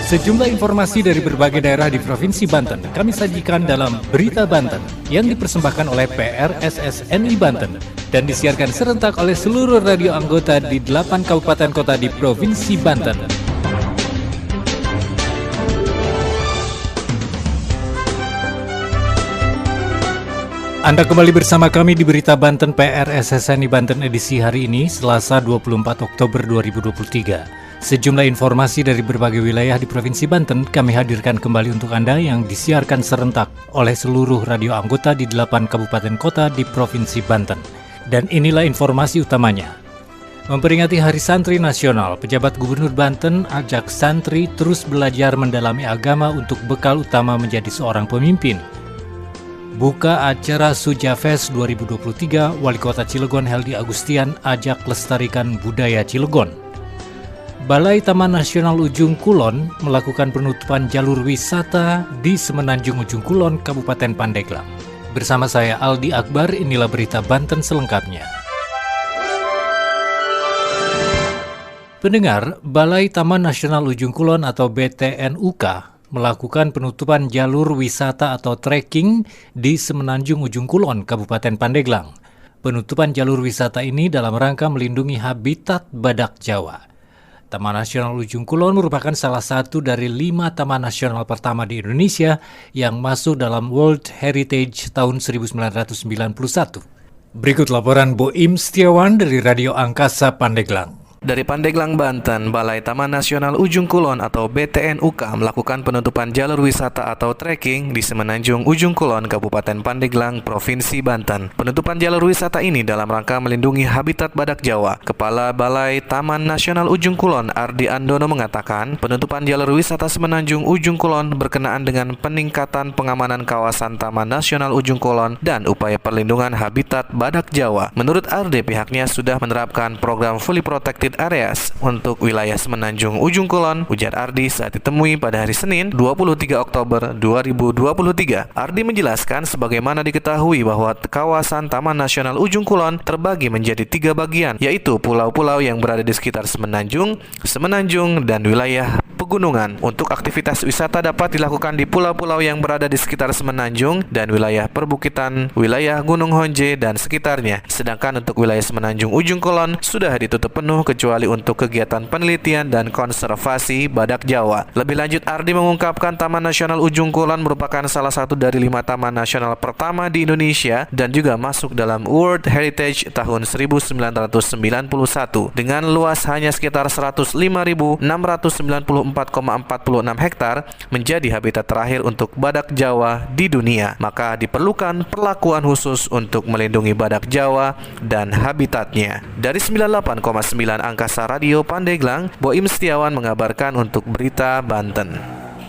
Sejumlah informasi dari berbagai daerah di Provinsi Banten kami sajikan dalam Berita Banten yang dipersembahkan oleh PRSSNI Banten dan disiarkan serentak oleh seluruh radio anggota di 8 kabupaten kota di Provinsi Banten. Anda kembali bersama kami di Berita Banten PRSSNI Banten edisi hari ini, Selasa 24 Oktober 2023. Sejumlah informasi dari berbagai wilayah di Provinsi Banten kami hadirkan kembali untuk Anda yang disiarkan serentak oleh seluruh radio anggota di 8 kabupaten kota di Provinsi Banten. Dan inilah informasi utamanya. Memperingati Hari Santri Nasional, pejabat Gubernur Banten ajak santri terus belajar mendalami agama untuk bekal utama menjadi seorang pemimpin. Buka acara Sujafest 2023, Wali Kota Cilegon Heldi Agustian ajak lestarikan budaya Cilegon. Balai Taman Nasional Ujung Kulon melakukan penutupan jalur wisata di Semenanjung Ujung Kulon, Kabupaten Pandeglang. Bersama saya Aldi Akbar, inilah Berita Banten selengkapnya. Pendengar, Balai Taman Nasional Ujung Kulon atau BTNUK melakukan penutupan jalur wisata atau trekking di Semenanjung Ujung Kulon, Kabupaten Pandeglang. Penutupan jalur wisata ini dalam rangka melindungi habitat badak Jawa. Taman Nasional Ujung Kulon merupakan salah satu dari 5 taman nasional pertama di Indonesia yang masuk dalam World Heritage tahun 1991. Berikut laporan Boim Setiawan dari Radio Angkasa Pandeglang. Dari Pandeglang, Banten, Balai Taman Nasional Ujung Kulon atau BTNUK melakukan penutupan jalur wisata atau trekking di Semenanjung Ujung Kulon, Kabupaten Pandeglang, Provinsi Banten. Penutupan jalur wisata ini dalam rangka melindungi habitat badak Jawa. Kepala Balai Taman Nasional Ujung Kulon, Ardi Andono mengatakan, penutupan jalur wisata Semenanjung Ujung Kulon berkenaan dengan peningkatan pengamanan kawasan Taman Nasional Ujung Kulon dan upaya perlindungan habitat badak Jawa. Menurut Ardi, pihaknya sudah menerapkan program Fully Protected Areas untuk wilayah Semenanjung Ujung Kulon, ujar Ardi saat ditemui pada hari Senin 23 Oktober 2023. Ardi menjelaskan sebagaimana diketahui bahwa kawasan Taman Nasional Ujung Kulon terbagi menjadi 3 bagian, yaitu pulau-pulau yang berada di sekitar Semenanjung, dan wilayah pegunungan. Untuk aktivitas wisata dapat dilakukan di pulau-pulau yang berada di sekitar Semenanjung dan wilayah perbukitan, wilayah Gunung Honje dan sekitarnya. Sedangkan untuk wilayah Semenanjung Ujung Kulon sudah ditutup penuh kecuali untuk kegiatan penelitian dan konservasi badak Jawa. Lebih lanjut, Ardi mengungkapkan Taman Nasional Ujung Kulon merupakan salah satu dari 5 taman nasional pertama di Indonesia dan juga masuk dalam World Heritage tahun 1991 dengan luas hanya sekitar 105.694,46 hektar menjadi habitat terakhir untuk badak Jawa di dunia. Maka diperlukan perlakuan khusus untuk melindungi badak Jawa dan habitatnya. Dari 98,9 Angkasa Radio Pandeglang, Boim Setiawan mengabarkan untuk Berita Banten.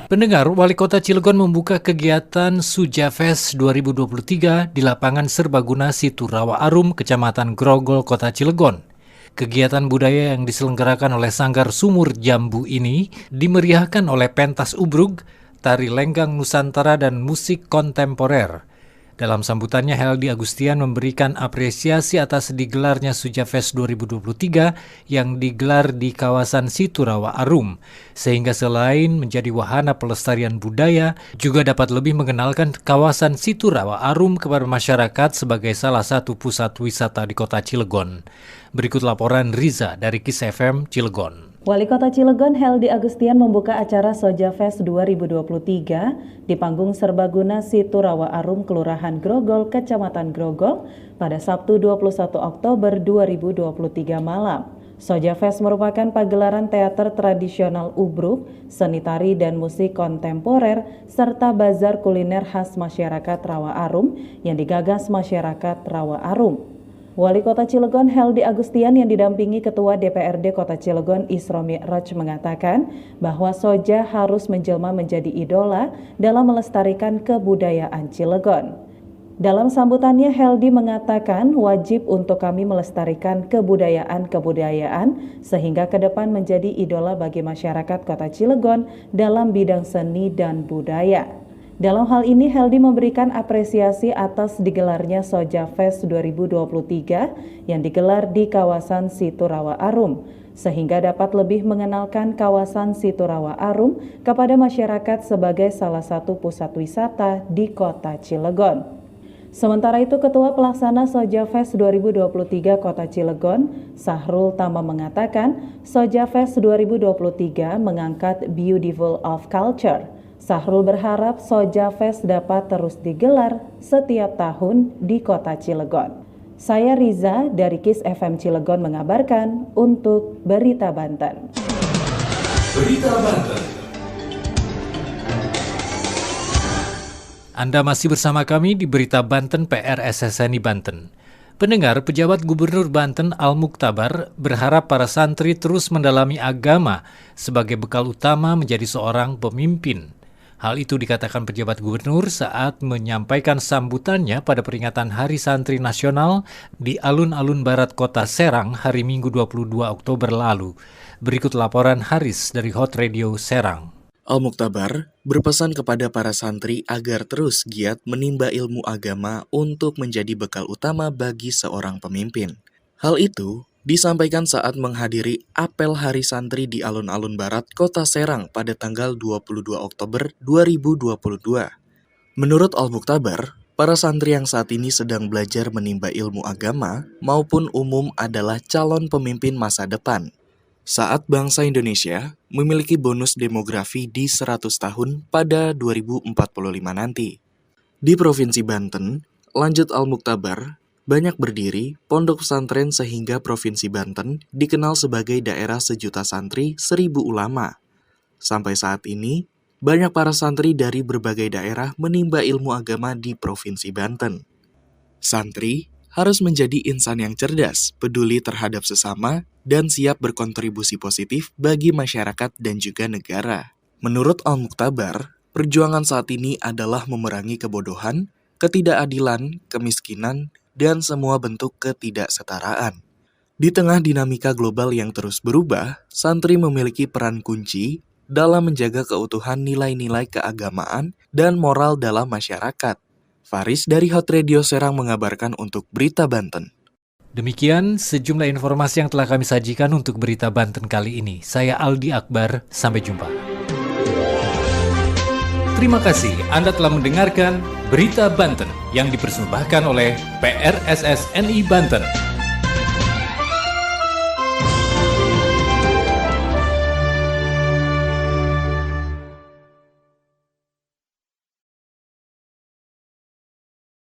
Pendengar, Wali Kota Cilegon membuka kegiatan Sujafest 2023 di lapangan serbaguna Situ Rawa Arum, Kecamatan Grogol, Kota Cilegon. Kegiatan budaya yang diselenggarakan oleh Sanggar Sumur Jambu ini dimeriahkan oleh pentas ubrug, tari lenggang Nusantara dan musik kontemporer. Dalam sambutannya, Heldi Agustian memberikan apresiasi atas digelarnya Sujafest 2023 yang digelar di kawasan Situ Rawa Arum, sehingga selain menjadi wahana pelestarian budaya, juga dapat lebih mengenalkan kawasan Situ Rawa Arum kepada masyarakat sebagai salah satu pusat wisata di kota Cilegon. Berikut laporan Riza dari KIS FM Cilegon. Wali Kota Cilegon Heldi Agustian membuka acara Sojafest 2023 di panggung serbaguna Situ Rawa Arum, Kelurahan Grogol, Kecamatan Grogol pada Sabtu 21 Oktober 2023 malam. Sojafest merupakan pagelaran teater tradisional ubruk, seni tari dan musik kontemporer, serta bazar kuliner khas masyarakat Rawa Arum yang digagas masyarakat Rawa Arum. Wali Kota Cilegon Heldi Agustian yang didampingi Ketua DPRD Kota Cilegon Isra Mi'raj mengatakan bahwa Soja harus menjelma menjadi idola dalam melestarikan kebudayaan Cilegon. Dalam sambutannya, Heldi mengatakan wajib untuk kami melestarikan kebudayaan sehingga ke depan menjadi idola bagi masyarakat Kota Cilegon dalam bidang seni dan budaya. Dalam hal ini, Heldi memberikan apresiasi atas digelarnya Sojafest 2023 yang digelar di kawasan Situ Rawa Arum. sehingga dapat lebih mengenalkan kawasan Situ Rawa Arum kepada masyarakat sebagai salah satu pusat wisata di Kota Cilegon. Sementara itu, Ketua Pelaksana Soja Fest 2023 Kota Cilegon, Sahrul Tama mengatakan, Soja Fest 2023 mengangkat Beautiful of Culture. Sahrul berharap Soja Fest dapat terus digelar setiap tahun di Kota Cilegon. Saya Riza dari KIS FM Cilegon mengabarkan untuk Berita Banten. Berita Banten. Anda masih bersama kami di Berita Banten PR SSNI Banten. Pendengar, pejabat Gubernur Banten Al-Muktabar berharap para santri terus mendalami agama sebagai bekal utama menjadi seorang pemimpin. Hal itu dikatakan pejabat gubernur saat menyampaikan sambutannya pada peringatan Hari Santri Nasional di alun-alun barat kota Serang hari Minggu 22 Oktober lalu. Berikut laporan Haris dari Hot Radio Serang. Al-Muktabar berpesan kepada para santri agar terus giat menimba ilmu agama untuk menjadi bekal utama bagi seorang pemimpin. Hal itu disampaikan saat menghadiri apel Hari Santri di alun-alun barat Kota Serang pada tanggal 22 Oktober 2022. Menurut Al-Muktabar, para santri yang saat ini sedang belajar menimba ilmu agama maupun umum adalah calon pemimpin masa depan. Saat bangsa Indonesia memiliki bonus demografi di 100 tahun pada 2045 nanti. Di Provinsi Banten, lanjut Al-Muktabar, banyak berdiri pondok pesantren sehingga Provinsi Banten dikenal sebagai daerah sejuta santri 1000 ulama. Sampai saat ini, banyak para santri dari berbagai daerah menimba ilmu agama di Provinsi Banten. Santri harus menjadi insan yang cerdas, peduli terhadap sesama, dan siap berkontribusi positif bagi masyarakat dan juga negara. Menurut Al-Muktabar, perjuangan saat ini adalah memerangi kebodohan, ketidakadilan, kemiskinan, dan semua bentuk ketidaksetaraan. Di tengah dinamika global yang terus berubah, santri memiliki peran kunci dalam menjaga keutuhan nilai-nilai keagamaan dan moral dalam masyarakat. Faris dari Hot Radio Serang mengabarkan untuk Berita Banten. Demikian sejumlah informasi yang telah kami sajikan untuk Berita Banten kali ini. Saya Aldi Akbar, sampai jumpa. Terima kasih Anda telah mendengarkan Berita Banten yang dipersembahkan oleh PRSSNI Banten.